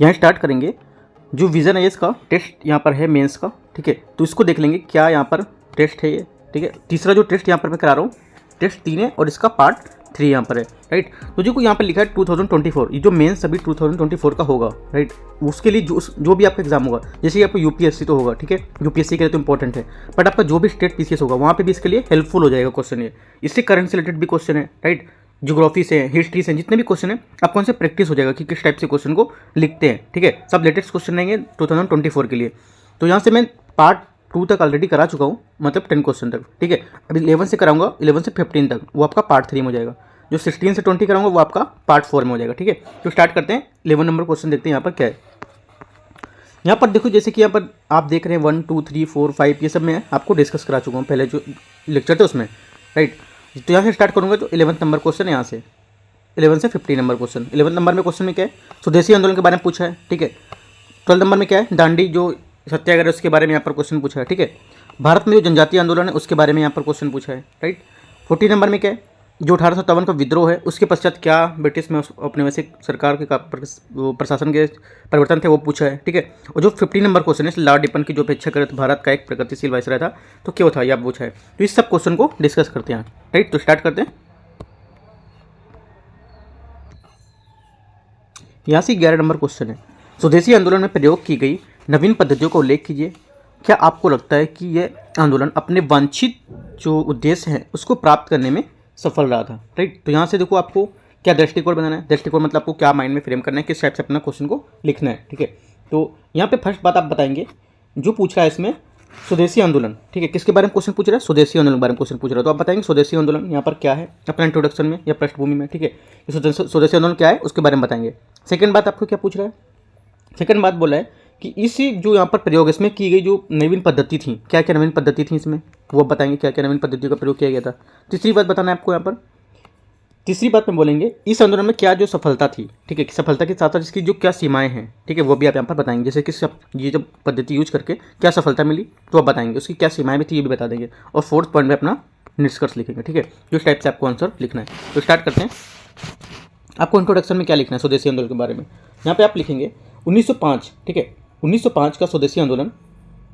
यहाँ स्टार्ट करेंगे। जो विज़न है इसका टेस्ट यहाँ पर है मेंस का, ठीक है, तो इसको देख लेंगे क्या यहाँ पर टेस्ट है ये, ठीक है। तीसरा जो टेस्ट यहाँ पर मैं करा रहा हूँ टेस्ट 3 है और इसका पार्ट 3 यहाँ पर है, राइट। तो जो यहाँ पर लिखा है 2024, ये जो मेंस अभी 2024 का होगा, राइट। उसके लिए जो भी आपका एग्जाम होगा, जैसे कि आपको यूपीएससी तो होगा, ठीक है, यूपीएससी के लिए तो इंपॉर्टेंट है, बट आपका जो भी स्टेट पीसीएस होगा वहाँ पे भी इसके लिए हेल्पफुल हो जाएगा क्वेश्चन ये। इससे करंट से रिलेटेड भी क्वेश्चन है, राइट। ज्योग्राफी से, हिस्ट्री से, जितने भी क्वेश्चन है आपको उनसे प्रैक्टिस हो जाएगा कि किस टाइप से क्वेश्चन को लिखते हैं, ठीक है। सब लेटेस्ट क्वेश्चन रहेंगे 2024 के लिए। तो यहाँ से मैं पार्ट 2 तक ऑलरेडी करा चुका हूँ, मतलब 10 क्वेश्चन तक, ठीक है। अभी 11 से कराऊंगा, 11 से 15 तक, वो आपका पार्ट 3 में हो जाएगा। जो 16 से 20 कराऊंगा वो आपका पार्ट 4 में हो जाएगा, ठीक है। तो स्टार्ट करते हैं। 11 नंबर क्वेश्चन देखते हैं यहाँ पर क्या है। यहाँ पर देखो, जैसे कि यहाँ पर आप देख रहे हैं 1 2 3 4 5 ये सब मैं आपको डिस्कस करा चुका हूँ पहले जो लेक्चर थे उसमें, राइट। तो यहाँ से स्टार्ट करूँगा। तो 11 नंबर क्वेश्चन है यहाँ से, 11 से 15 नंबर क्वेश्चन। 11 नंबर में क्वेश्चन में क्या है, स्वदेशी आंदोलन के बारे में पूछा है, ठीक है। 12 नंबर में क्या है, दांडी जो सत्याग्रह उसके बारे में यहाँ पर क्वेश्चन पूछा है, ठीक है। भारत में जो जनजातीय आंदोलन है उसके बारे में यहाँ पर क्वेश्चन पूछा है, राइट। 14 नंबर में क्या है, जो 1857 का विद्रोह है उसके पश्चात क्या ब्रिटिश में औपनिवेशिक सरकार के प्रशासन के परिवर्तन थे वो पूछा है, ठीक है। और जो 15 नंबर क्वेश्चन है, लॉर्ड रिपन की जो अपेक्षा करे तो भारत का एक प्रगतिशील वायसराय था तो क्यों था, यह पूछा है। तो इस सब क्वेश्चन को डिस्कस करते हैं, राइट। तो स्टार्ट करते हैं। यहाँ से 11 नंबर क्वेश्चन है, स्वदेशी आंदोलन में प्रयोग की गई नवीन पद्धतियों का उल्लेख कीजिए। क्या आपको लगता है कि यह आंदोलन अपने वांछित जो उद्देश्य है उसको प्राप्त करने में सफल रहा था, राइट। तो यहाँ से देखो आपको क्या दृष्टिकोण बनाना है, दृष्टिकोण मतलब आपको क्या माइंड में फ्रेम करना है, किस टाइप से अपना क्वेश्चन को लिखना है, ठीक है। तो यहाँ पे फर्स्ट बात आप बताएंगे जो पूछ रहा है इसमें स्वदेशी आंदोलन, ठीक है, किसके बारे में क्वेश्चन पूछ रहा है, स्वदेशी आंदोलन के बारे में क्वेश्चन पूछ रहा है। तो आप बताएंगे स्वदेशी आंदोलन यहाँ पर क्या है अपना इंट्रोडक्शन में या पृष्ठभूमि में, ठीक है। स्वदेशी आंदोलन क्या है उसके बारे में बताएंगे। सेकंड बात आपको क्या पूछ रहा है, सेकंड बात बोला है कि इसी जो यहाँ पर प्रयोग इसमें की गई जो नवीन पद्धति थी, क्या क्या नवीन पद्धति थी इसमें वो बताएंगे, क्या क्या नवीन पद्धति का प्रयोग किया गया था। तीसरी बात बताना है आपको यहाँ पर, तीसरी बात में बोलेंगे इस आंदोलन में क्या जो सफलता थी, ठीक है, सफलता के साथ साथ इसकी जो क्या सीमाएं हैं, ठीक है, वो भी आप यहाँ पर बताएंगे। जैसे कि ये जो पद्धति यूज करके क्या सफलता मिली तो आप बताएंगे, उसकी क्या सीमाएं भी थी ये भी बता देंगे। और फोर्थ पॉइंट में अपना निष्कर्ष लिखेंगे, ठीक है। जो इस टाइप से आपको आंसर लिखना है। तो स्टार्ट करते हैं। आपको इंट्रोडक्शन में क्या लिखना है स्वदेशी आंदोलन के बारे में, यहाँ पे आप लिखेंगे 1905, ठीक है, 1905 का स्वदेशी आंदोलन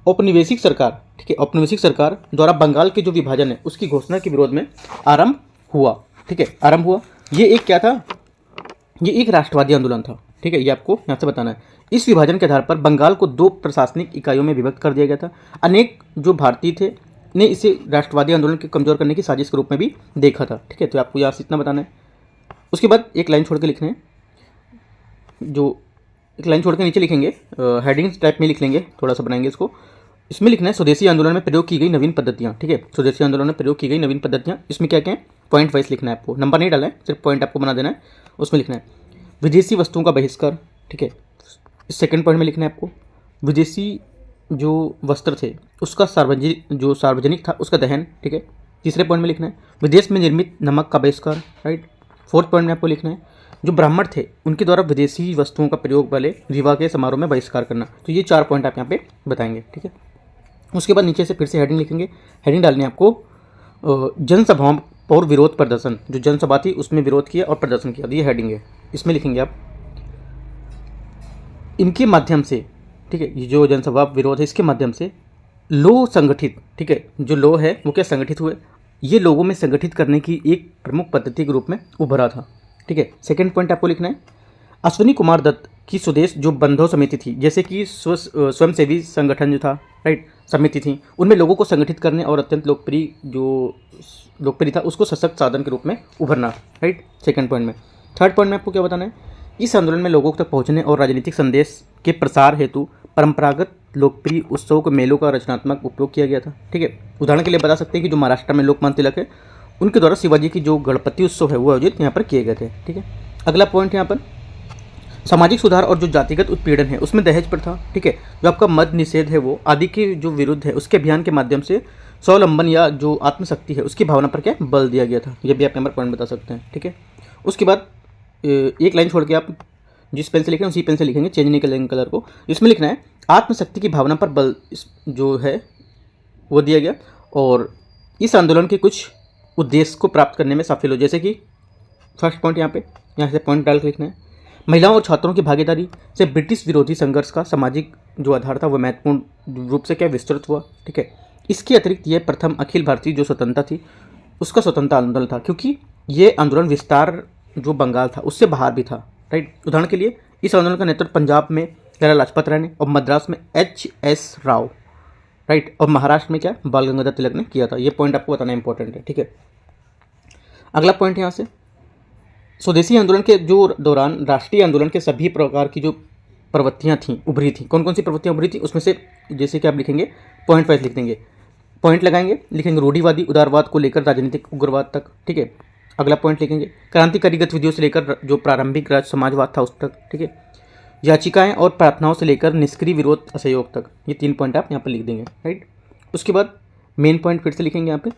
औपनिवेशिक सरकार, ठीक है, औपनिवेशिक सरकार द्वारा बंगाल के जो विभाजन है उसकी घोषणा के विरोध में आरंभ हुआ, ठीक है, आरंभ हुआ। ये एक क्या था, ये एक राष्ट्रवादी आंदोलन था, ठीक है, ये आपको यहाँ से बताना है। इस विभाजन के आधार पर बंगाल को 2 प्रशासनिक इकाइयों में विभक्त कर दिया गया था। अनेक जो भारतीय थे ने इसे राष्ट्रवादी आंदोलन के कमजोर करने की साजिश के रूप में भी देखा था, ठीक है। तो आपको यहाँ से इतना बताना है। उसके बाद एक लाइन छोड़ के लिखना है, जो एक लाइन छोड़ के नीचे लिखेंगे, हेडिंग टाइप में लिख लेंगे, थोड़ा सा बनाएंगे इसको। इसमें लिखना है स्वदेशी आंदोलन में प्रयोग की गई नवीन पद्धतियाँ, ठीक है, स्वदेशी आंदोलन में प्रयोग की गई नवीन पद्धतियाँ। इसमें क्या क्या है, पॉइंट वाइज लिखना है आपको, नंबर नहीं डालना है, सिर्फ पॉइंट आपको बना देना है। उसमें लिखना है विदेशी वस्तुओं का बहिष्कार, ठीक है। सेकंड पॉइंट में लिखना है आपको विदेशी जो वस्त्र थे उसका सार्वजनिक था उसका दहन, ठीक है। तीसरे पॉइंट में लिखना है विदेश में निर्मित नमक का बहिष्कार, राइट। फोर्थ पॉइंट में आपको लिखना है जो ब्राह्मण थे उनके द्वारा विदेशी वस्तुओं का प्रयोग वाले विवाह के समारोह में बहिष्कार करना। तो ये 4 पॉइंट आप यहाँ पे बताएंगे, ठीक है। उसके बाद नीचे से फिर से हेडिंग लिखेंगे, हेडिंग डालनी है आपको जनसभाओं और विरोध प्रदर्शन, जो जनसभा थी उसमें विरोध किया और प्रदर्शन किया, ये हेडिंग है। इसमें लिखेंगे आप इनके माध्यम से, ठीक है, ये जो जनसभा विरोध है इसके माध्यम से लोग संगठित, ठीक है, जो लोग है वो क्या संगठित हुए, ये लोगों में संगठित करने की एक प्रमुख पद्धति के रूप में उभरा था, ठीक है। सेकंड पॉइंट आपको लिखना है अश्विनी कुमार दत्त की स्वदेश जो बंधो समिति थी, जैसे कि स्वयंसेवी संगठन जो था, राइट, समिति थी, उनमें लोगों को संगठित करने और अत्यंत लोकप्रिय था उसको सशक्त साधन के रूप में उभरना, राइट, सेकंड पॉइंट में। थर्ड पॉइंट में आपको क्या बताना है इस आंदोलन में लोगों तक पहुंचने और राजनीतिक संदेश के प्रसार हेतु परंपरागत लोकप्रिय उत्सव के मेलों का रचनात्मक उपयोग किया गया था, ठीक है। उदाहरण के लिए बता सकते हैं कि जो महाराष्ट्र में लोकमान्य तिलक है उनके द्वारा शिवाजी की जो गणपति उत्सव है वो आयोजित यहाँ पर किए गए थे, ठीक है। अगला पॉइंट यहाँ पर सामाजिक सुधार और जो जातिगत उत्पीड़न है उसमें दहेज प्रथा, ठीक है, जो आपका मद निषेध है वो आदि के जो विरुद्ध है उसके अभियान के माध्यम से स्वावलंबन या जो आत्मशक्ति है उसकी भावना पर क्या बल दिया गया था, ये भी आप नंबर पॉइंट बता सकते हैं, ठीक है। उसके बाद एक लाइन छोड़ के आप जिस पेन से लिखें उसी पेन से लिखेंगे, चेंज नहीं करेंगे कलर को। इसमें लिखना है आत्मशक्ति की भावना पर बल जो है वो दिया गया और इस आंदोलन के कुछ उद्देश्य को प्राप्त करने में सफल हो, जैसे कि फर्स्ट पॉइंट यहाँ से पॉइंट डाल के लिखना है महिलाओं और छात्रों की भागीदारी से ब्रिटिश विरोधी संघर्ष का सामाजिक जो आधार था वो महत्वपूर्ण रूप से क्या विस्तृत हुआ। ठीक है, इसके अतिरिक्त ये प्रथम अखिल भारतीय जो स्वतंत्रता थी उसका स्वतंत्रता आंदोलन था, क्योंकि ये आंदोलन विस्तार जो बंगाल था उससे बाहर भी था। राइट, उदाहरण के लिए इस आंदोलन का नेतृत्व पंजाब में लाला लाजपत राय ने और मद्रास में एच.एस. राव, राइट, और महाराष्ट्र में क्या बाल गंगाधर तिलक ने किया था। ये पॉइंट आपको बताना इंपॉर्टेंट है। ठीक है, अगला पॉइंट यहाँ से स्वदेशी आंदोलन के जो दौरान राष्ट्रीय आंदोलन के सभी प्रकार की जो प्रवृत्तियाँ थीं उभरी थी। कौन कौन सी प्रवृत्तियाँ उभरी थी उसमें से जैसे कि आप लिखेंगे पॉइंट वाइज लिख देंगे, पॉइंट लगाएंगे, लिखेंगे रूढ़िवादी उदारवाद को लेकर राजनीतिक उग्रवाद तक। ठीक है, अगला पॉइंट लिखेंगे क्रांतिकारी गतिविधियों से लेकर जो प्रारंभिक राज समाजवाद था उस तक। ठीक है, याचिकाएं और प्रार्थनाओं से लेकर निष्क्रिय विरोध असहयोग तक। ये 3 पॉइंट आप यहाँ पर लिख देंगे। राइट, उसके बाद मेन पॉइंट फिर से लिखेंगे यहाँ पे।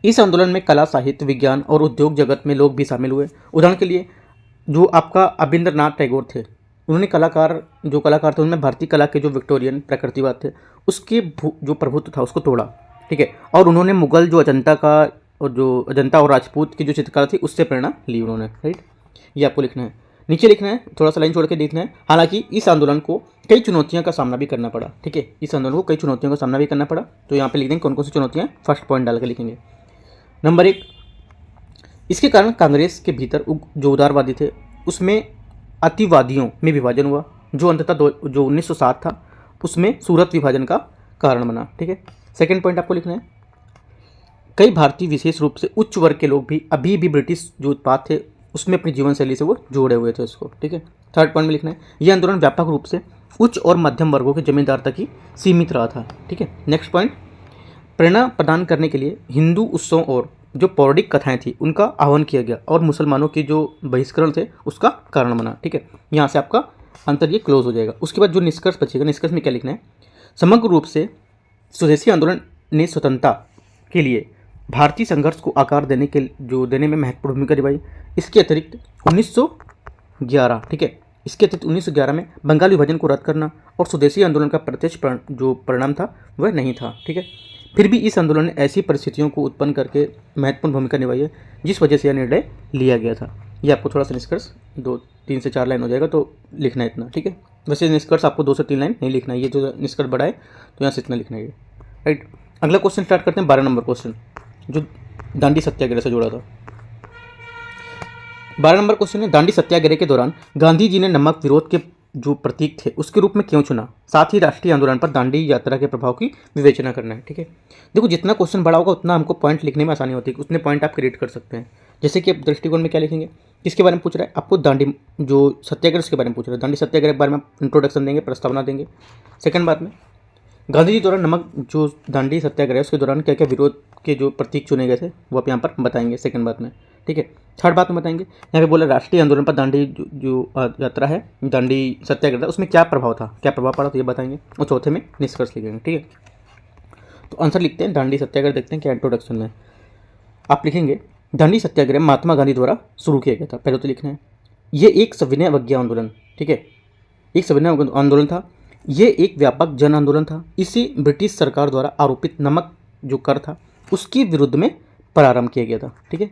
इस आंदोलन में कला, साहित्य, विज्ञान और उद्योग जगत में लोग भी शामिल हुए। उदाहरण के लिए जो आपका अबिंद्रनाथ टैगोर थे, उन्होंने जो कलाकार थे उनमें भारतीय कला के जो विक्टोरियन प्रकृतिवाद थे उसके जो प्रभुत्व था उसको तोड़ा। ठीक है, और उन्होंने मुगल जो अजंता और राजपूत की जो चित्रकला थी उससे प्रेरणा ली उन्होंने। राइट, ये आपको लिखना है, नीचे लिखना है, थोड़ा सा लाइन छोड़ के देखना है। हालांकि इस आंदोलन को कई चुनौतियों का सामना भी करना पड़ा। ठीक है, इस आंदोलन को कई चुनौतियों का सामना भी करना पड़ा, तो यहाँ पे लिख देंगे कौन कौन सी चुनौतियाँ। फर्स्ट पॉइंट डाल के लिखेंगे। नंबर 1, इसके कारण कांग्रेस के भीतर जो उदारवादी थे उसमें अतिवादियों में विभाजन हुआ, जो अंततः जो 1907 था उसमें सूरत विभाजन का कारण बना। ठीक है, सेकंड पॉइंट आपको लिखना है, कई भारतीय विशेष रूप से उच्च वर्ग के लोग भी अभी भी ब्रिटिश जो उत्पाद थे उसमें अपनी जीवन शैली से वो जोड़े हुए थे उसको। ठीक है, थर्ड पॉइंट में लिखना है, यह आंदोलन व्यापक रूप से उच्च और मध्यम वर्गों के जमींदार तक ही सीमित रहा था। ठीक है, नेक्स्ट पॉइंट, प्रेरणा प्रदान करने के लिए हिंदू उत्सवों और जो पौराणिक कथाएं थी उनका आह्वान किया गया और मुसलमानों के जो बहिष्करण थे उसका कारण बना। ठीक है, यहाँ से आपका आंसर ये क्लोज हो जाएगा। उसके बाद जो निष्कर्ष बचेगा, निष्कर्ष में क्या लिखना है, समग्र रूप से स्वदेशी आंदोलन ने स्वतंत्रता के लिए भारतीय संघर्ष को आकार देने में महत्वपूर्ण भूमिका निभाई। इसके अतिरिक्त 1911, ठीक है, इसके अतिरिक्त 1911 में बंगाल विभाजन को रद्द करना और स्वदेशी आंदोलन का प्रत्यक्ष जो परिणाम था वह नहीं था। ठीक है, फिर भी इस आंदोलन ने ऐसी परिस्थितियों को उत्पन्न करके महत्वपूर्ण भूमिका निभाई है जिस वजह से यह निर्णय लिया गया था। ये आपको थोड़ा सा निष्कर्ष 3 से 4 लाइन हो जाएगा तो लिखना है इतना। ठीक है, वैसे निष्कर्ष आपको 2 से 3 लाइन नहीं लिखना है, ये जो निष्कर्ष बड़ा है तो यहाँ से इतना लिखना है। राइट, अगला क्वेश्चन स्टार्ट करते हैं। 12 नंबर क्वेश्चन जो दांडी सत्याग्रह से जुड़ा था। 12 नंबर क्वेश्चन है, दांडी सत्याग्रह के दौरान गांधी जी ने नमक विरोध के जो प्रतीक थे उसके रूप में क्यों चुना, साथ ही राष्ट्रीय आंदोलन पर दांडी यात्रा के प्रभाव की विवेचना करना है। ठीक है, देखो जितना क्वेश्चन बड़ा होगा उतना हमको पॉइंट लिखने में आसानी होती है, उतने पॉइंट आप क्रिएट कर सकते हैं। जैसे कि अब दृष्टिकोण में क्या लिखेंगे, किसके बारे में पूछ रहा है आपको, दांडी जो सत्याग्रह के बारे में पूछ रहा है। दांडी सत्याग्रह के बारे में इंट्रोडक्शन देंगे, प्रस्तावना देंगे। सेकंड बात में गांधी जी द्वारा नमक जो दांडी सत्याग्रह उसके दौरान क्या क्या विरोध के जो प्रतीक चुने गए थे वो आप यहाँ पर बताएंगे सेकंड बात में। ठीक है, थर्ड बात में बताएंगे यहाँ पे बोला राष्ट्रीय आंदोलन पर दांडी जो यात्रा है, दांडी सत्याग्रह, उसमें क्या प्रभाव था, क्या प्रभाव पड़ा तो ये बताएंगे। और चौथे में निष्कर्ष लिखेंगे। ठीक है, तो आंसर लिखते हैं दांडी सत्याग्रह, देखते हैं क्या इंट्रोडक्शन में आप लिखेंगे। दांडी सत्याग्रह महात्मा गांधी द्वारा शुरू किया गया था, पहले तो लिखना है। ये एक सविनय अवज्ञा आंदोलन, ठीक है, एक सविनय आंदोलन था। ये एक व्यापक जन आंदोलन था। इसे ब्रिटिश सरकार द्वारा आरोपित नमक जो कर था उसके विरुद्ध में प्रारंभ किया गया था। ठीक है,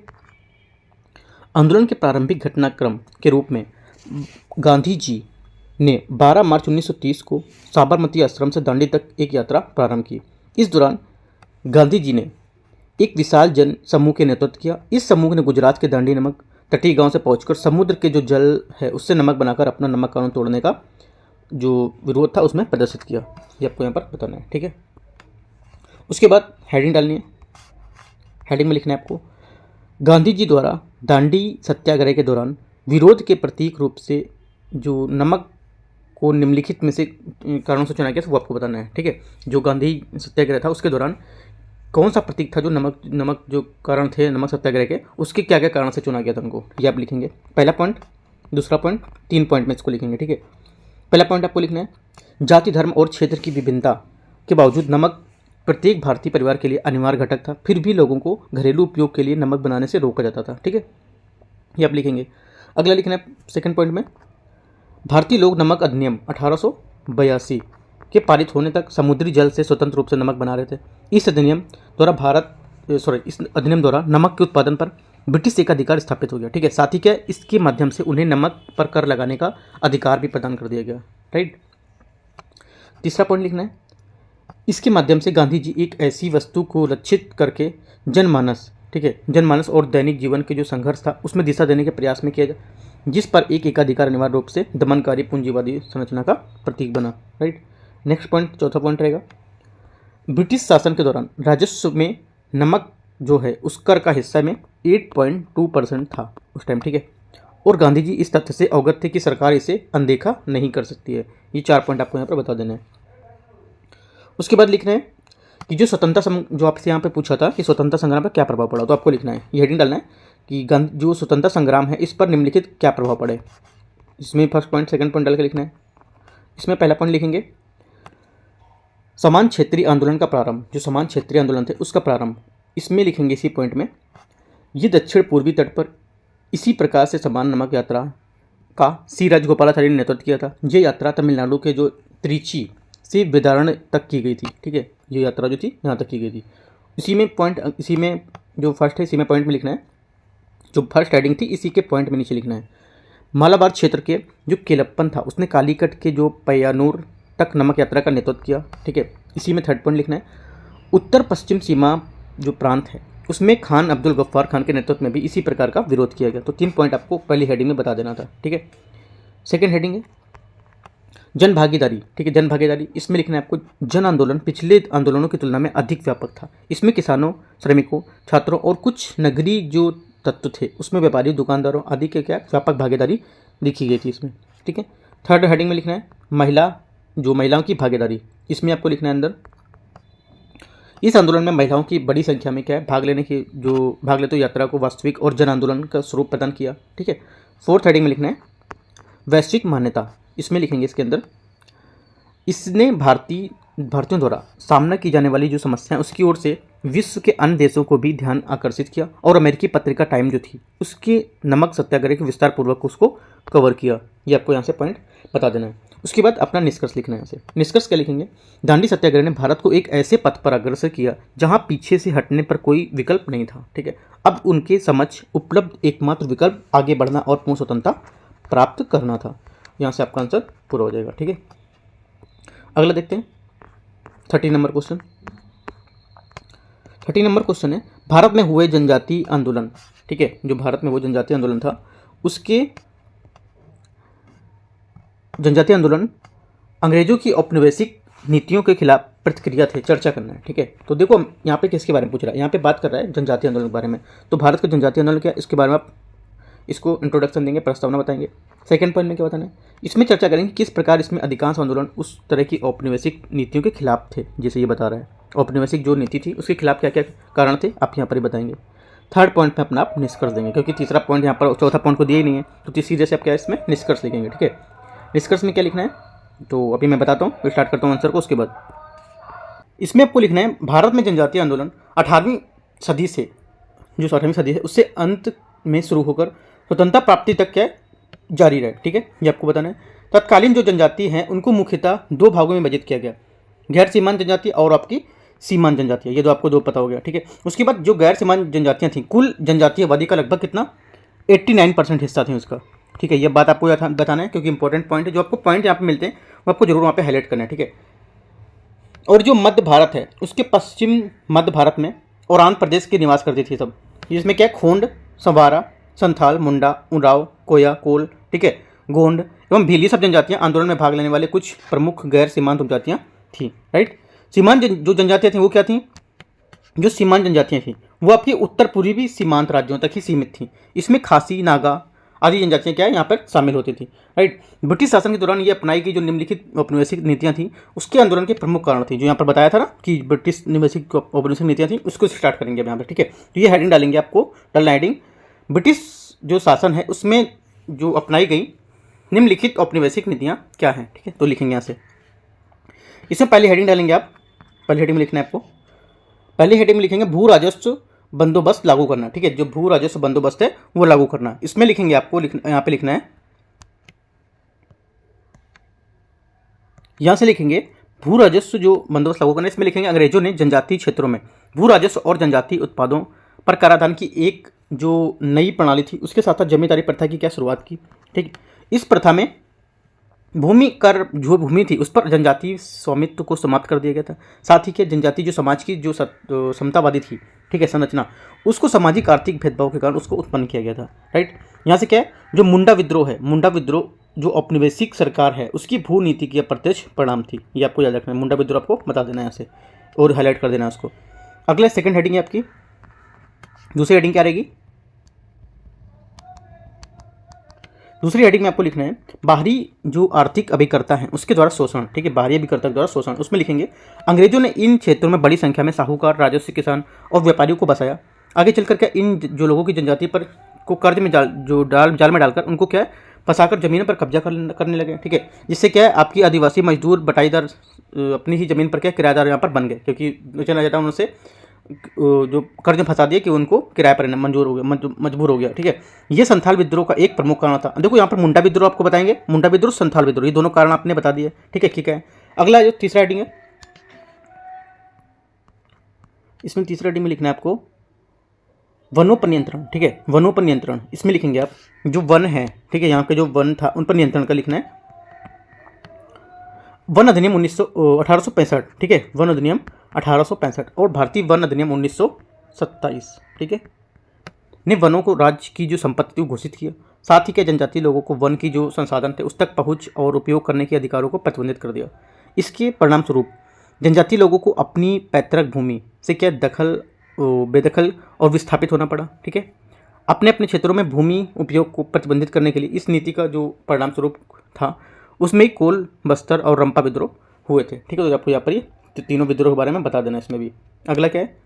आंदोलन के प्रारंभिक घटनाक्रम के रूप में गांधी जी ने 12 मार्च 1930 को साबरमती आश्रम से दांडी तक एक यात्रा प्रारंभ की। इस दौरान गांधी जी ने एक विशाल जन समूह के नेतृत्व किया। इस समूह ने गुजरात के दांडी नमक तटीय गांव से पहुंचकर समुद्र के जो जल है उससे नमक बनाकर अपना नमक कानून तोड़ने का जो विरोध था उसमें प्रदर्शित किया। ये आपको यहाँ पर बताना है। ठीक है, उसके बाद हेडिंग डालनी है। हेडिंग में लिखना है आपको, गांधी जी द्वारा दांडी सत्याग्रह के दौरान विरोध के प्रतीक रूप से जो नमक को निम्नलिखित में से कारणों से चुना गया वो आपको बताना है। ठीक है, जो गांधी सत्याग्रह था उसके दौरान कौन सा प्रतीक था जो नमक जो कारण थे नमक सत्याग्रह के, उसके क्या क्या कारण से चुना गया था उनको, ये आप लिखेंगे। पहला पॉइंट, दूसरा पॉइंट, 3 पॉइंट में इसको लिखेंगे। ठीक है, पहला पॉइंट आपको लिखना है, जाति, धर्म और क्षेत्र की विभिन्नता के बावजूद नमक प्रत्येक भारतीय परिवार के लिए अनिवार्य घटक था, फिर भी लोगों को घरेलू उपयोग के लिए नमक बनाने से रोका जाता था। ठीक है, ये आप लिखेंगे। अगला लिखना है सेकंड पॉइंट में, भारतीय लोग नमक अधिनियम 1882 के पारित होने तक समुद्री जल से स्वतंत्र रूप से नमक बना रहे थे। इस अधिनियम द्वारा नमक के उत्पादन पर ब्रिटिश एकाधिकार स्थापित हो गया। ठीक है, साथ ही क्या इसके माध्यम से उन्हें नमक पर कर लगाने का अधिकार भी प्रदान कर दिया गया। राइट, तीसरा पॉइंट लिखना है, इसके माध्यम से गांधी जी एक ऐसी वस्तु को लक्षित करके जनमानस, ठीक है, जनमानस और दैनिक जीवन के जो संघर्ष था उसमें दिशा देने के प्रयास में किया गया, जिस पर एक एकाधिकार अनिवार्य रूप से दमनकारी पूंजीवादी संरचना का प्रतीक बना। राइट, नेक्स्ट पॉइंट, चौथा पॉइंट रहेगा, ब्रिटिश शासन के दौरान राजस्व में नमक जो है उस कर का हिस्सा में 8.2% था उस टाइम। ठीक है, और गांधी जी इस तथ्य से अवगत थे कि सरकार इसे अनदेखा नहीं कर सकती है। ये 4 पॉइंट आपको यहाँ पर बता देना है। उसके बाद लिखना है कि जो स्वतंत्रता जो आपसे यहाँ पे पूछा था कि स्वतंत्रता संग्राम पर क्या प्रभाव पड़ा, तो आपको लिखना है, ये हेडिंग डालना है कि जो स्वतंत्रता संग्राम है इस पर निम्नलिखित क्या प्रभाव पड़े। इसमें फर्स्ट पॉइंट सेकंड पॉइंट डाल के लिखना है। इसमें पहला पॉइंट लिखेंगे समान क्षेत्रीय आंदोलन का प्रारंभ, जो समान क्षेत्रीय आंदोलन थे उसका प्रारंभ, इसमें लिखेंगे इसी पॉइंट में, ये दक्षिण पूर्वी तट पर इसी प्रकार से समान नमक यात्रा का सी राजगोपालाचारी ने नेतृत्व किया था। ये यात्रा तमिलनाडु के जो त्रिची से विदारण तक की गई थी। ठीक है, ये यात्रा जो थी यहाँ तक की गई थी। इसी में पॉइंट, इसी में जो फर्स्ट है इसी में पॉइंट में लिखना है, जो फर्स्ट हेडिंग थी इसी के पॉइंट में नीचे लिखना है। मालाबार क्षेत्र के जो केलप्पन था उसने कालीकट के जो पय्यानूर तक नमक यात्रा का नेतृत्व किया। ठीक है, इसी में थर्ड पॉइंट लिखना है, उत्तर पश्चिम सीमा जो प्रांत है उसमें खान अब्दुल गफ्फार खान के नेतृत्व में भी इसी प्रकार का विरोध किया गया। तो 3 पॉइंट आपको पहली हेडिंग में बता देना था। ठीक है, सेकेंड हेडिंग है जन भागीदारी। ठीक है, जन भागीदारी, इसमें लिखना है आपको जन आंदोलन पिछले आंदोलनों की तुलना में अधिक व्यापक था। इसमें किसानों, श्रमिकों, छात्रों और कुछ नगरीय जो तत्व थे उसमें व्यापारियों, दुकानदारों आदि के क्या व्यापक भागीदारी दिखी गई थी इसमें। ठीक है, थर्ड हेडिंग में लिखना है महिलाओं की भागीदारी। इसमें आपको लिखना है अंदर, इस आंदोलन में महिलाओं की बड़ी संख्या में क्या है भाग लेते यात्रा को वास्तविक और जन आंदोलन का स्वरूप प्रदान किया। ठीक है, फोर्थ हेडिंग में लिखना है वैश्विक मान्यता। इसमें लिखेंगे इसके अंदर, इसने भारतीयों द्वारा सामना की जाने वाली जो समस्या है उसकी ओर से विश्व के अन्य देशों को भी ध्यान आकर्षित किया, और अमेरिकी पत्रिका टाइम जो थी उसके नमक सत्याग्रह के विस्तार पूर्वक उसको कवर किया। ये आपको यहाँ से पॉइंट बता देना है। उसके बाद अपना निष्कर्ष लिखना है। यहाँ से निष्कर्ष क्या लिखेंगे, दांडी सत्याग्रह ने भारत को एक ऐसे पथ पर अग्रसर किया जहाँ पीछे से हटने पर कोई विकल्प नहीं था। ठीक है, अब उनके समक्ष उपलब्ध एकमात्र विकल्प आगे बढ़ना और पूर्ण स्वतंत्रता प्राप्त करना था। यहाँ से आपका आंसर पूरा हो जाएगा। ठीक है, अगला देखते हैं 30 नंबर क्वेश्चन। 30 नंबर क्वेश्चन है भारत में हुए जनजातीय आंदोलन। ठीक है, जो भारत में वो जनजातीय आंदोलन था उसके जनजातीय आंदोलन अंग्रेजों की औपनिवेशिक नीतियों के खिलाफ प्रतिक्रिया थे, चर्चा करना है। ठीक है, तो देखो यहाँ पे किसके बारे में पूछ रहा है, यहाँ पे बात कर रहा है जनजातीय आंदोलन के बारे में। तो भारत का जनजातीय आंदोलन क्या, इसके बारे में आप इसको इंट्रोडक्शन देंगे, प्रस्तावना बताएंगे। सेकंड पॉइंट में क्या बताना है, इसमें चर्चा करेंगे किस प्रकार इसमें अधिकांश आंदोलन उस तरह की औपनिवेशिक नीतियों के खिलाफ थे, जैसे ये बता रहा है औपनिवेशिक जो नीति थी उसके खिलाफ क्या क्या कारण थे, आप यहाँ पर ही बताएंगे। थर्ड पॉइंट में अपना आप निष्कर्ष देंगे, क्योंकि तीसरा पॉइंट यहाँ पर चौथा पॉइंट को दिया ही नहीं है, तो सीधे से आप क्या इसमें निष्कर्ष लिखेंगे। ठीक है, निष्कर्ष में क्या लिखना है तो अभी मैं बताता हूँ, स्टार्ट करता हूँ आंसर को। उसके बाद इसमें आपको लिखना है भारत में जनजातीय आंदोलन 18वीं सदी से, जो 18वीं सदी है उससे अंत में शुरू होकर स्वतंत्रता प्राप्ति तक क्या जारी रहे। ठीक है, ये आपको बताना है। तत्कालीन जो जनजाति हैं उनको मुख्यतः 2 भागों में विभाजित किया गया, गैर सीमांत जनजाति और आपकी सीमांत जनजाति। ये तो आपको 2 पता हो गया। ठीक है, उसके बाद जो गैर सीमांत जनजातियाँ थीं, कुल जनजातीय आबादी का लगभग कितना 89% हिस्सा थी उसका। ठीक है, ये बात आपको बताना है क्योंकि इंपॉर्टेंट पॉइंट है, जो आपको पॉइंट यहाँ पे मिलते हैं वो आपको जरूर वहाँ पे हाईलाइट करना है। ठीक है, और जो मध्य भारत है उसके पश्चिम मध्य भारत में और आंध्र प्रदेश के निवास करती थी सब, जिसमें क्या खोंड, संवारा, संथाल, मुंडा, उराव, कोया, कोल, ठीक है, गोंड एवं भील, सब जनजातियाँ आंदोलन में भाग लेने वाले कुछ प्रमुख गैर सीमांत उपजातियाँ थीं। राइट, सीमांत जो जनजातियाँ थीं वो क्या थीं, जो सीमांत जनजातियाँ थीं वो आपकी उत्तर पूर्वी सीमांत राज्यों तक ही सीमित थीं। इसमें खासी, नागा आदि जनजातियाँ क्या है यहाँ पर शामिल होती थी। राइट, ब्रिटिश शासन के दौरान ये अपनाई गई जो निम्नलिखित औपनिवेशिक नीतियाँ थी उसके आंदोलन के प्रमुख कारण थी, जो यहाँ पर बताया था ना कि ब्रिटिश निवेशिक औपनिवेशिक नीतियाँ थी, उसको स्टार्ट करेंगे अब यहाँ पर। ठीक है, तो ये हेडिंग डालेंगे, आपको डालना हेडिंग ब्रिटिश जो शासन है उसमें जो अपनाई गई निम्नलिखित औपनिवेशिक नीतियाँ क्या हैं। ठीक है, तो लिखेंगे यहाँ से, इसमें पहली हेडिंग डालेंगे आप, पहली हेडिंग में लिखना है आपको, पहली हेडिंग में लिखेंगे भू राजस्व बंदोबस्त लागू करना। ठीक है, जो भू राजस्व बंदोबस्त है वो लागू करना। इसमें लिखेंगे आपको यहाँ पे लिखना है, यहाँ से लिखेंगे भू राजस्व जो बंदोबस्त लागू करना। इसमें लिखेंगे अंग्रेजों ने जनजातीय क्षेत्रों में भू राजस्व और जनजातीय उत्पादों पर कराधान की एक जो नई प्रणाली थी उसके साथ साथ जमींदारी प्रथा की क्या शुरुआत की। ठीक, इस प्रथा में भूमि कर जो भूमि थी उस पर जनजातीय स्वामित्व को समाप्त कर दिया गया था। साथ ही क्या जनजाति जो समाज की जो समतावादी थी, ठीक है, संरचना, उसको सामाजिक आर्थिक भेदभाव के कारण उसको उत्पन्न किया गया था। राइट, यहाँ से क्या है, जो मुंडा विद्रोह है, मुंडा विद्रोह जो औपनिवेशिक सरकार है उसकी भू नीति की अप्रत्यक्ष परिणाम थी। ये आपको याद रखना है, मुंडा विद्रोह आपको बता देना है यहाँ से और हाईलाइट कर देना है उसको। अगला सेकंड हेडिंग है आपकी, दूसरी हेडिंग क्या रहेगी, दूसरी हेडिंग में आपको लिखना है बाहरी जो आर्थिक अभिकर्ता हैं उसके द्वारा शोषण। ठीक है, बाहरी अभिकर्ता के द्वारा शोषण, उसमें लिखेंगे अंग्रेजों ने इन क्षेत्रों में बड़ी संख्या में साहूकार, राजस्व, किसान और व्यापारियों को बसाया। आगे चलकर क्या इन जो लोगों की जनजाति पर को कर्ज में जाल में डालकर उनको क्या है फंसाकर जमीनों पर कब्जा करने लगे। ठीक है, जिससे क्या है आपकी आदिवासी मजदूर बटाईदार अपनी ही जमीन पर क्या किराएदार यहाँ पर बन गए, क्योंकि चला जाता है उनसे जो कर्ज में फंसा दिया कि उनको किराए पर मंजूर हो गया, मजबूर हो गया। ठीक है, ये संथाल विद्रोह का एक प्रमुख कारण था। देखो यहाँ पर मुंडा विद्रोह आपको बताएंगे, मुंडा विद्रोह, संथाल विद्रोह, ये दोनों कारण आपने बता दिए। ठीक है। अगला जो तीसरा हेडिंग है, इसमें तीसरा हेडिंग में लिखना है आपको वनों पर नियंत्रण। ठीक है, वनों पर नियंत्रण, इसमें लिखेंगे आप जो वन है, ठीक है, यहाँ पे जो वन था उन पर नियंत्रण का लिखना है। वन अधिनियम 1865, ठीक है, वन अधिनियम 1865 और भारतीय वन अधिनियम 1927, ठीक है, ने वनों को राज्य की जो संपत्ति थी घोषित किया। साथ ही क्या जनजातीय लोगों को वन की जो संसाधन थे उस तक पहुंच और उपयोग करने के अधिकारों को प्रतिबंधित कर दिया। इसके परिणाम स्वरूप जनजातीय लोगों को अपनी पैतृक भूमि से क्या बेदखल और विस्थापित होना पड़ा। ठीक है, अपने अपने क्षेत्रों में भूमि उपयोग को प्रतिबंधित करने के लिए इस नीति का जो परिणाम स्वरूप था उसमें कोल, बस्तर और रंपा विद्रोह हुए थे। ठीक है, तो आपको यहाँ पर ये तीनों विद्रोह के बारे में बता देना इसमें भी। अगला क्या है,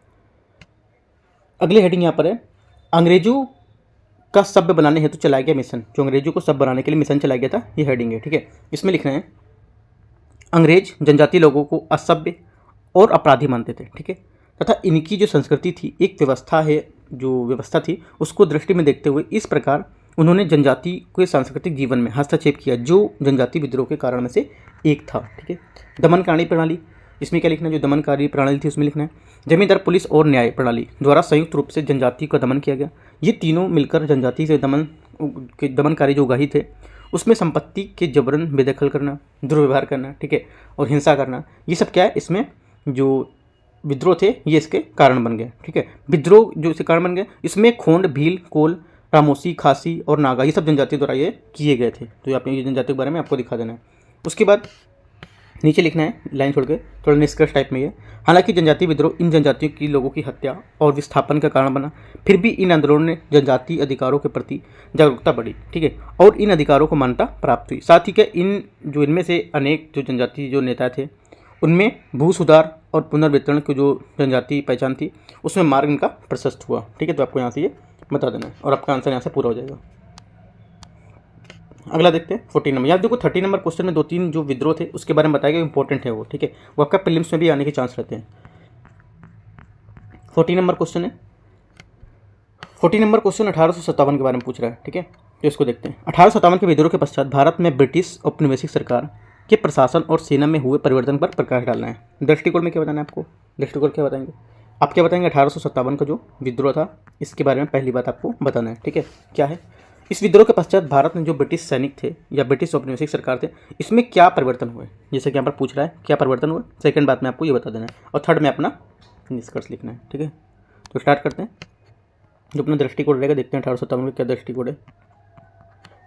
अगली हेडिंग यहाँ पर है अंग्रेजों का सभ्य बनाने हेतु चलाया गया मिशन। जो अंग्रेजों को सभ्य बनाने के लिए मिशन चलाया गया था, ये हेडिंग है। ठीक है, इसमें लिखना है अंग्रेज जनजातीय लोगों को असभ्य और अपराधी मानते थे। ठीक है, तथा इनकी जो संस्कृति थी, एक व्यवस्था है, जो व्यवस्था थी उसको दृष्टि में देखते हुए इस प्रकार उन्होंने जनजाति के सांस्कृतिक जीवन में हस्तक्षेप किया, जो जनजाति विद्रोह के कारण में से एक था। ठीक है, दमनकारी प्रणाली, इसमें क्या लिखना है, जो दमनकारी प्रणाली थी उसमें लिखना है जमींदार, पुलिस और न्याय प्रणाली द्वारा संयुक्त रूप से जनजाति का दमन किया गया। ये तीनों मिलकर जनजाति से दमनकारी जो उगाही थे उसमें संपत्ति के जबरन बेदखल करना, दुर्व्यवहार करना, ठीक है, और हिंसा करना, ये सब क्या है इसमें जो विद्रोह थे ये इसके कारण बन गए। ठीक है, विद्रोह जो इसके कारण बन गए, इसमें खोंड, भील, कोल, रामोसी, खासी और नागा, ये सब जनजातियों द्वारा ये किए गए थे। तो आपने ये जनजाति के बारे में आपको दिखा देना है। उसके बाद नीचे लिखना है लाइन छोड़ के, थोड़ा निष्कर्ष टाइप में ये, हालांकि जनजातीय विद्रोह इन जनजातियों की लोगों की हत्या और विस्थापन का कारण बना, फिर भी इन आंदोलनों ने जनजातीय अधिकारों के प्रति जागरूकता बढ़ी। ठीक है, और इन अधिकारों को मान्यता प्राप्त हुई। साथ ही क्या इनमें से अनेक जो जनजातीय जो नेता थे उनमें भू सुधार और पुनर्वितरण की जो जनजातीय पहचान थी उसमें मार्ग इनका प्रशस्त हुआ। ठीक है, तो आपको यहाँ से ये बता देना है और आपका आंसर यहाँ से पूरा हो जाएगा। अगला देखते हैं 14 नंबर। याद देखो 30 नंबर क्वेश्चन में 2-3 जो विद्रोह थे उसके बारे में बताया गया, इंपॉर्टेंट है वो। ठीक है, वो आपका प्रीलिम्स में भी आने के चांस रहते हैं। 14 नंबर क्वेश्चन है, 14 नंबर क्वेश्चन 1857 के बारे में पूछ रहा है। ठीक है, तो इसको देखते हैं। 1857 के विद्रोह के पश्चात भारत में ब्रिटिश औपनिवेशिक सरकार के प्रशासन और सेना में हुए परिवर्तन पर प्रकाश डालना है। दृष्टिकोण में क्या बताना है आपको, दृष्टिकोण क्या बताएंगे आप, क्या बताएंगे 1857 का जो विद्रोह था इसके बारे में पहली बात आपको बताना है। ठीक है, क्या है, इस विद्रोह के पश्चात भारत में जो ब्रिटिश सैनिक थे या ब्रिटिश औपनिवेशिक सरकार थे इसमें क्या परिवर्तन हुए, जैसे कि यहाँ पर पूछ रहा है क्या परिवर्तन हुए। सेकंड बात में आपको ये बता देना है और थर्ड में अपना निष्कर्ष लिखना है। ठीक है, तो स्टार्ट करते हैं। जो अपना दृष्टिकोण रहेगा देखते हैं 1857 का क्या दृष्टिकोण है।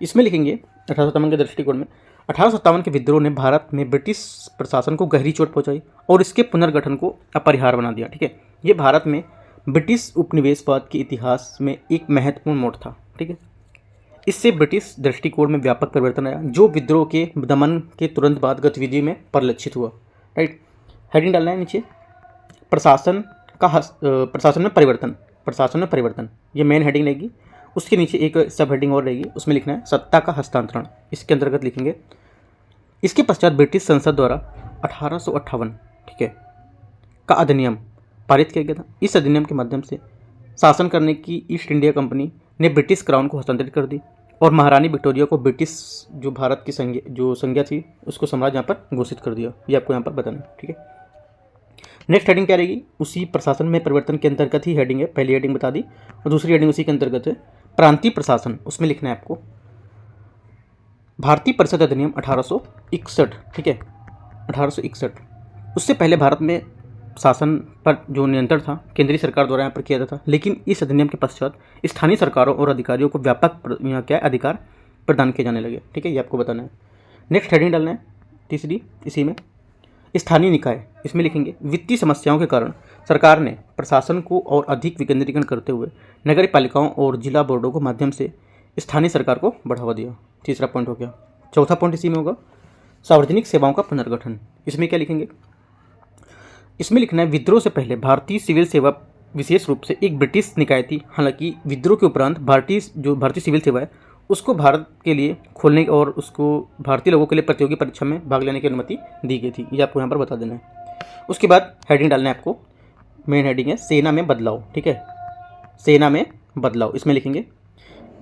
इसमें लिखेंगे 1857 के दृष्टिकोण में 1857 के विद्रोह ने भारत में ब्रिटिश प्रशासन को गहरी चोट पहुंचाई और इसके पुनर्गठन को अपरिहार्य बना दिया। ठीक है, ये भारत में ब्रिटिश उपनिवेशवाद के इतिहास में एक महत्वपूर्ण मोड़ था। ठीक है, इससे ब्रिटिश दृष्टिकोण में व्यापक परिवर्तन आया जो विद्रोह के दमन के तुरंत बाद गतिविधि में परिलक्षित हुआ। राइट, हेडिंग डालना है नीचे, प्रशासन में परिवर्तन, ये मेन हेडिंग रहेगी। उसके नीचे एक सब हेडिंग और रहेगी, उसमें लिखना है सत्ता का हस्तांतरण। इसके अंतर्गत लिखेंगे इसके पश्चात ब्रिटिश संसद द्वारा 1858, ठीक है, का अधिनियम पारित किया गया था। इस अधिनियम के माध्यम से शासन करने की ईस्ट इंडिया कंपनी ने ब्रिटिश क्राउन को हस्तांतरित कर दी और महारानी विक्टोरिया को ब्रिटिश जो भारत की संज्ञा थी उसको साम्राज्य यहाँ पर घोषित कर दिया। ये आपको यहाँ पर बताना है। ठीक है, नेक्स्ट हेडिंग क्या रहेगी, उसी प्रशासन में परिवर्तन के अंतर्गत ही हेडिंग है, पहली हेडिंग बता दी, और दूसरी हेडिंग उसी के अंतर्गत है, प्रांतीय प्रशासन। उसमें लिखना है आपको भारतीय परिषद अधिनियम 1861, ठीक है 1861। उससे पहले भारत में शासन पर जो नियंत्रण था केंद्रीय सरकार द्वारा यहाँ पर किया जाता था, लेकिन इस अधिनियम के पश्चात स्थानीय सरकारों और अधिकारियों को व्यापक यहाँ क्या अधिकार प्रदान किए जाने लगे, ठीक है, ये आपको बताना है। नेक्स्ट हेडिंग डालना है तीसरी इसी में, स्थानीय निकाय। इसमें लिखेंगे वित्तीय समस्याओं के कारण सरकार ने प्रशासन को और अधिक विकेंद्रीकरण करते हुए नगर पालिकाओं और जिला बोर्डों के माध्यम से स्थानीय सरकार को बढ़ावा दिया। तीसरा पॉइंट हो गया। चौथा पॉइंट इसी में होगा सार्वजनिक सेवाओं का पुनर्गठन। इसमें क्या लिखेंगे, इसमें लिखना है विद्रोह से पहले भारतीय सिविल सेवा विशेष रूप से एक ब्रिटिश निकाय थी। हालांकि विद्रोह के उपरांत भारतीय सिविल सेवा है उसको भारत के लिए खोलने और उसको भारतीय लोगों के लिए प्रतियोगी परीक्षा में भाग लेने की अनुमति दी गई थी। ये आपको यहाँ पर बता देना है। उसके बाद हेडिंग डालना है आपको, मेन हेडिंग है सेना में बदलाव, ठीक है, सेना में बदलाव। इसमें लिखेंगे,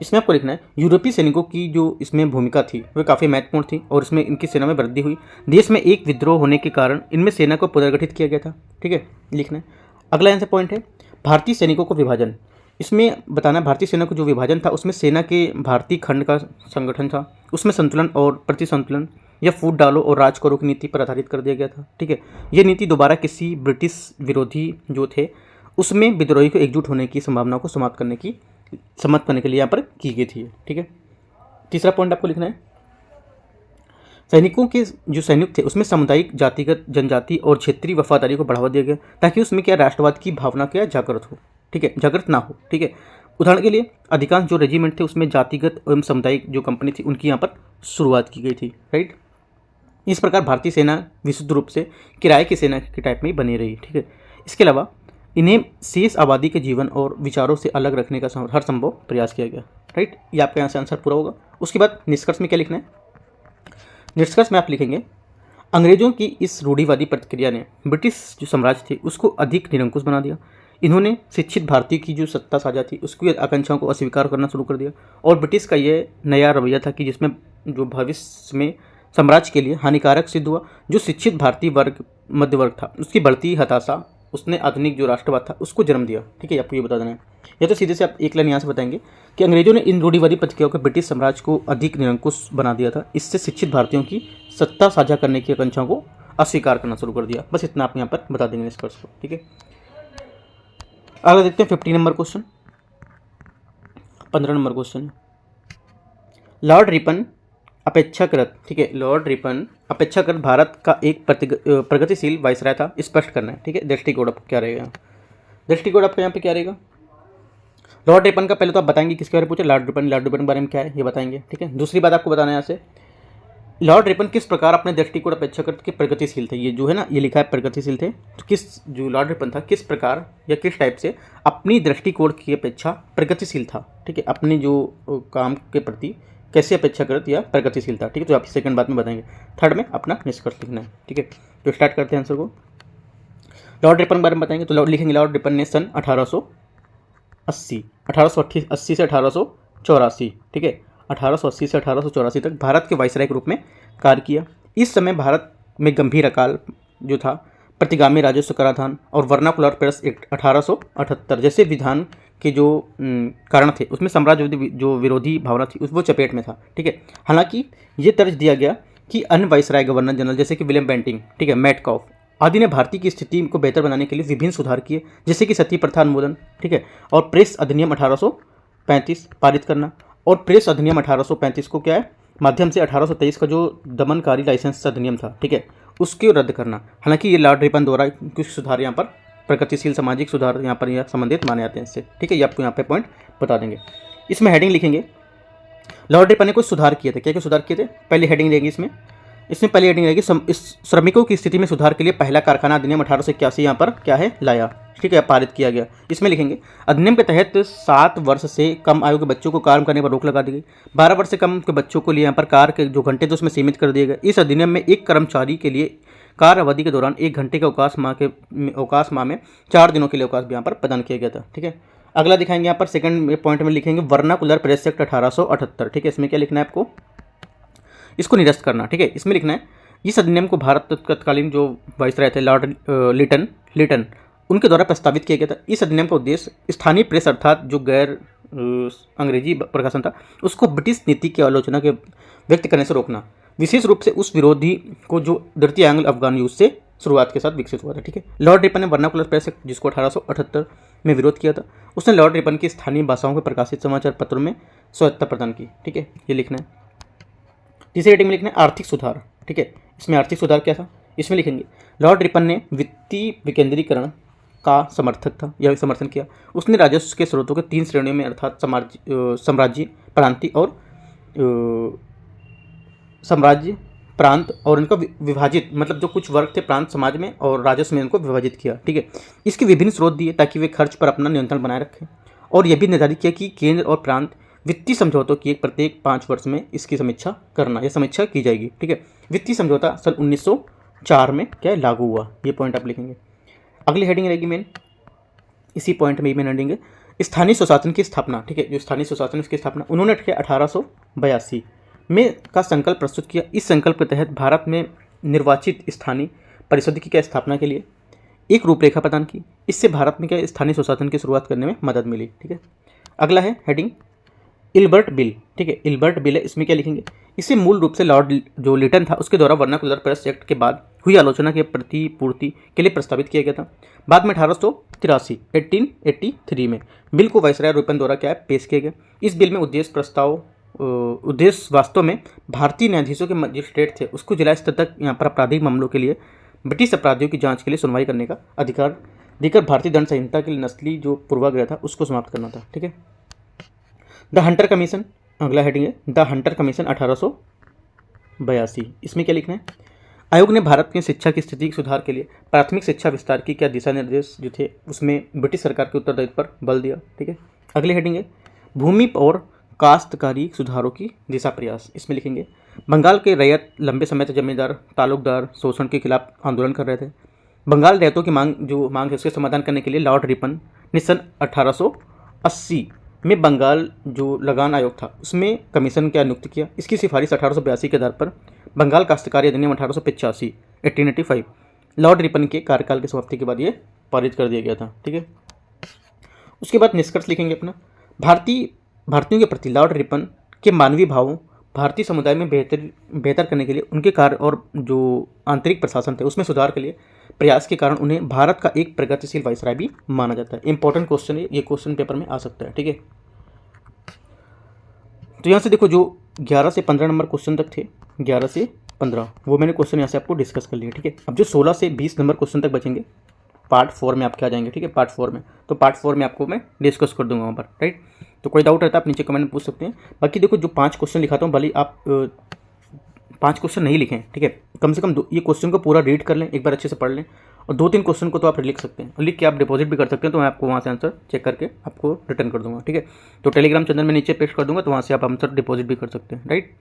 इसमें आपको लिखना है यूरोपीय सैनिकों की जो इसमें भूमिका थी वह काफ़ी महत्वपूर्ण थी और इसमें इनकी सेना में वृद्धि हुई। देश में एक विद्रोह होने के कारण इनमें सेना को पुनर्गठित किया गया था, ठीक है, लिखना है। अगला आंसर पॉइंट है भारतीय सैनिकों को विभाजन। इसमें बताना भारतीय सेना को जो विभाजन था उसमें सेना के भारतीय खंड का संगठन था, उसमें संतुलन और प्रतिसंतुलन या फूट डालो और राज करो की नीति पर आधारित कर दिया गया था, ठीक है। यह नीति दोबारा किसी ब्रिटिश विरोधी जो थे उसमें विद्रोही को एकजुट होने की संभावना को समाप्त करने के लिए यहाँ पर की गई थी, ठीक है। तीसरा पॉइंट आपको लिखना है सैनिकों के जो सैनिक थे उसमें सामुदायिक, जातिगत, जनजाति और क्षेत्रीय वफादारी को बढ़ावा दिया गया ताकि उसमें क्या राष्ट्रवाद की भावना क्या जागृत हो, ठीक है, जागृत ना हो, ठीक है। उदाहरण के लिए अधिकांश जो रेजिमेंट थे उसमें जातिगत एवं सामुदायिक जो कंपनी थी उनकी यहाँ पर शुरुआत की गई थी, राइट। इस प्रकार भारतीय सेना विशुद्ध रूप से किराए की सेना के टाइप में ही बनी रही, ठीक है। इसके अलावा इन्हें शेष आबादी के जीवन और विचारों से अलग रखने का हर संभव प्रयास किया गया, राइट। ये आपका यहाँ से आंसर पूरा होगा। उसके बाद निष्कर्ष में क्या लिखना है, निष्कर्ष में आप लिखेंगे अंग्रेजों की इस रूढ़िवादी प्रतिक्रिया ने ब्रिटिश जो साम्राज्य थे उसको अधिक निरंकुश बना दिया। इन्होंने शिक्षित भारतीय की जो सत्ता साझा थी उसकी आकांक्षाओं को अस्वीकार करना शुरू कर दिया और ब्रिटिश का ये नया रवैया था कि जिसमें जो भविष्य में साम्राज्य के लिए हानिकारक सिद्ध हुआ। जो शिक्षित भारतीय वर्ग मध्य वर्ग था उसकी बढ़ती हताशा उसने आधुनिक जो राष्ट्रवाद था उसको जन्म दिया, ठीक है। आपको ये बता देना है। या तो सीधे से आप एक लाइन यहाँ से बताएंगे कि अंग्रेजों ने इन रूढ़िवादी प्रतिक्रियाओं को ब्रिटिश साम्राज्य को अधिक निरंकुश बना दिया था। इससे शिक्षित भारतीयों की सत्ता साझा करने की आकांक्षाओं को अस्वीकार करना शुरू कर दिया। बस इतना आप यहाँ पर बता देंगे निष्कर्ष को, ठीक है। अगला देखते हैं 50 number question, 15 number question. Lord Ripon अपेक्षाकृत, ठीक है, लॉर्ड रिपन अपेक्षाकृत भारत का एक प्रगतिशील वायसराय था, स्पष्ट करना है, ठीक है। दृष्टिकोण आपका क्या रहेगा, दृष्टिकोण आपका यहाँ पे क्या रहेगा। लॉर्ड रिपन का पहले तो आप बताएंगे किसके बारे में पूछे, लॉर्ड रिपन के बारे में क्या है ये बताएंगे, ठीक है। दूसरी बात आपको बताना है यहाँ से लॉर्ड रिपन किस प्रकार अपने दृष्टिकोण अपेक्षाकृत के प्रगतिशील थे। ये जो है ना ये लिखा है प्रगतिशील थे, तो किस जो लॉर्ड रिपन था किस प्रकार या किस टाइप से अपनी दृष्टिकोण की अपेक्षा प्रगतिशील था, ठीक है, अपने जो काम के प्रति कैसे अपेक्षाकृत या प्रगतिशील था, ठीक है। तो आप सेकंड बात में बताएंगे। थर्ड में अपना निष्कर्ष लिखना है, ठीक है। तो स्टार्ट करते हैं आंसर को। लॉर्ड रिपन के बारे में बताएंगे तो लिखेंगे लॉर्ड रिपन ने सन 1880 से 1884, ठीक है, 1880 से 1884 तक भारत के वायसराय के रूप में कार्य किया। इस समय भारत में गंभीर अकाल जो था, प्रतिगामी राजस्व कराधान और वर्नाकुलर प्रेस एक्ट 1878 जैसे विधान के जो कारण थे उसमें साम्राज्यवादी जो विरोधी भावना थी वो चपेट में था, ठीक है। हालांकि ये तर्ज दिया गया कि अन्य वायसराय गवर्नर जनरल जैसे कि विलियम बेंटिंग, ठीक है, मेटकॉफ आदि ने भारतीय की स्थिति को बेहतर बनाने के लिए विभिन्न सुधार किए, जैसे कि सती प्रथा उन्मूलन, ठीक है, और प्रेस अधिनियम 1835 पारित करना। और प्रेस अधिनियम 1835 को क्या है माध्यम से 1823 का जो दमनकारी लाइसेंस अधिनियम था, ठीक है, उसको रद्द करना। हालांकि ये लॉर्ड रिपन द्वारा कुछ सुधार यहाँ पर प्रगतिशील सामाजिक सुधार यहाँ पर संबंधित माने जाते हैं इससे, ठीक है। ये आपको यहाँ पे पॉइंट बता देंगे। इसमें हेडिंग लिखेंगे लॉर्ड रिपन ने कुछ सुधार किए थे। क्या क्या सुधार किए थे पहली हेडिंग रहेगी इसमें पहली हेडिंग रहेगी श्रमिकों की स्थिति में सुधार के लिए पहला कारखाना अधिनियम 1881 यहाँ पर क्या है लाया, ठीक है, पारित किया गया। इसमें लिखेंगे अधिनियम के तहत 7 वर्ष से कम आयु के बच्चों को काम करने पर रोक लगा दी गई। 12 वर्ष से कम के बच्चों को लिए यहाँ पर कार्य के जो घंटे थे उसमें सीमित कर दिए गए। इस अधिनियम में एक कर्मचारी के लिए कार्य अवधि के दौरान 1 घंटे के अवकाश माह में 4 दिनों के लिए अवकाश भी यहाँ पर प्रदान किया गया था, ठीक है। अगला दिखाएंगे यहाँ पर सेकंड पॉइंट में लिखेंगे वर्नाकुलर प्रेस एक्ट 1878, ठीक है। इसमें क्या लिखना है आपको, इसको निरस्त करना, ठीक है। इसमें लिखना है इस अधिनियम को भारत तत्कालीन जो वाइसराय थे लॉर्ड लिटन उनके द्वारा प्रस्तावित किया गया था। इस अधिनियम का उद्देश्य स्थानीय प्रेस अर्थात जो गैर अंग्रेजी प्रकाशन था उसको ब्रिटिश नीति की आलोचना के व्यक्त करने से रोकना, विशेष रूप से उस विरोधी को जो द्वितीय एंग्लो अफगान युद्ध से शुरुआत के साथ विकसित हुआ था। ठीक है, लॉर्ड रिपन ने वर्नाकुलर प्रेस एक्ट जिसको 1878 में विरोध किया था, उसने लॉर्ड रिपन की स्थानीय भाषाओं में प्रकाशित समाचार पत्रों में स्वायत्तता प्रदान की। ठीक है, ये लिखना है। तीसरी हेडिंग में लिखना है आर्थिक सुधार। ठीक है, इसमें आर्थिक सुधार क्या था, इसमें लिखेंगे लॉर्ड रिपन ने वित्तीय विकेंद्रीकरण का समर्थक था या समर्थन किया। उसने राजस्व के स्रोतों के 3 श्रेणियों में अर्थात साम्राज्य, प्रांतीय और साम्राज्य, प्रांत और इनका विभाजित, मतलब जो कुछ वर्ग थे प्रांत समाज में और राजस्व में इनको विभाजित किया। ठीक है, इसके विभिन्न स्रोत दिए ताकि वे खर्च पर अपना नियंत्रण बनाए रखें और यह भी निर्धारित किया कि केंद्र और प्रांत वित्तीय समझौतों की प्रत्येक 5 वर्ष में इसकी समीक्षा करना, यह समीक्षा की जाएगी। ठीक है, वित्तीय समझौता सन 1904 में क्या लागू हुआ, ये पॉइंट आप लिखेंगे। अगली हेडिंग रहेगी मेन, इसी पॉइंट में मेन हेडिंग है स्थानीय स्वशासन की स्थापना। ठीक है, जो स्थानीय स्वशासन उसकी स्थापना उन्होंने 1882 में का संकल्प प्रस्तुत किया। इस संकल्प के तहत भारत में निर्वाचित स्थानीय परिषद की क्या स्थापना के लिए एक रूपरेखा प्रदान की। इससे भारत में क्या स्थानीय स्वशासन की शुरुआत करने में मदद मिली। ठीक है, अगला है हेडिंग इल्बर्ट बिल। ठीक है, इल्बर्ट बिल है, इसमें क्या लिखेंगे, इसे मूल रूप से लॉर्ड जो लिटन था उसके द्वारा वर्नाकुलर प्रेस एक्ट के बाद हुई आलोचना के प्रतिपूर्ति के लिए प्रस्तावित किया गया था। बाद में 1883 में बिल को वाइसराय रिपन द्वारा क्या पेश किया गया। इस बिल में उद्देश्य वास्तव में भारतीय न्यायाधीशों के मजिस्ट्रेट थे उसको जिला स्तर तक यहाँ पर आपराधिक मामलों के लिए ब्रिटिश अपराधियों की जांच के लिए सुनवाई करने का अधिकार देकर भारतीय दंड संहिता के लिए नस्ली जो पूर्वाग्रह था उसको समाप्त करना था। ठीक है, द हंटर कमीशन अगला हेडिंग है, द हंटर कमीशन 1882। इसमें क्या लिखना है, आयोग ने भारत में शिक्षा की स्थिति के सुधार के लिए प्राथमिक शिक्षा विस्तार की क्या दिशा निर्देश जो थे उसमें ब्रिटिश सरकार के उत्तरदायित्व पर बल दिया। ठीक है, अगली हेडिंग है भूमि और काश्तकारी सुधारों की दिशा प्रयास। इसमें लिखेंगे बंगाल के रैयत लंबे समय तक जमींदार तालुकदार शोषण के खिलाफ आंदोलन कर रहे थे। बंगाल रैयतों की मांग है उसके समाधान करने के लिए लॉर्ड रिपन ने सन 1880 में बंगाल जो लगान आयोग था उसमें कमीशन का नियुक्त किया। इसकी सिफारिश 1882 के आधार पर बंगाल काश्तकारी अधिनियम 1885 लॉर्ड रिपन के कार्यकाल की समाप्ति के बाद ये पारित कर दिया गया था। ठीक है, उसके बाद निष्कर्ष लिखेंगे अपना भारतीयों के प्रति लॉर्ड रिपन के मानवीय भावों भारतीय समुदाय में बेहतर करने के लिए उनके कार्य और जो आंतरिक प्रशासन थे उसमें सुधार के लिए प्रयास के कारण उन्हें भारत का एक प्रगतिशील वाइसराय भी माना जाता है। इंपॉर्टेंट क्वेश्चन है, ये क्वेश्चन पेपर में आ सकता है। ठीक है, तो यहाँ से देखो जो 11 से 15 नंबर क्वेश्चन तक थे, 11 से 15 वो मैंने क्वेश्चन यहाँ से आपको डिस्कस कर लिए। ठीक है, अब जो 16 से 20 नंबर क्वेश्चन तक बचेंगे पार्ट 4 में आपके आ जाएंगे। ठीक है, पार्ट 4 में, तो पार्ट 4 में आपको मैं डिस्कस कर दूंगा वहाँ पर। राइट, तो कोई डाउट रहता है आप नीचे कमेंट में पूछ सकते हैं। बाकी देखो जो 5 क्वेश्चन लिखाता हूँ भले आप 5 क्वेश्चन नहीं लिखें, ठीक है, कम से कम ये क्वेश्चन को पूरा रीड कर लें, एक बार अच्छे से पढ़ लें और 2-3 क्वेश्चन को तो आप लिख सकते हैं और लिख के आप डिपॉजिट भी कर सकते हैं, तो मैं आपको वहाँ से आंसर चेक करके आपको रिटर्न कर दूंगा। ठीक है, तो टेलीग्राम चैनल में नीचे पेस्ट कर दूंगा, तो वहाँ से आप आंसर डिपॉजिट भी कर सकते हैं। राइट।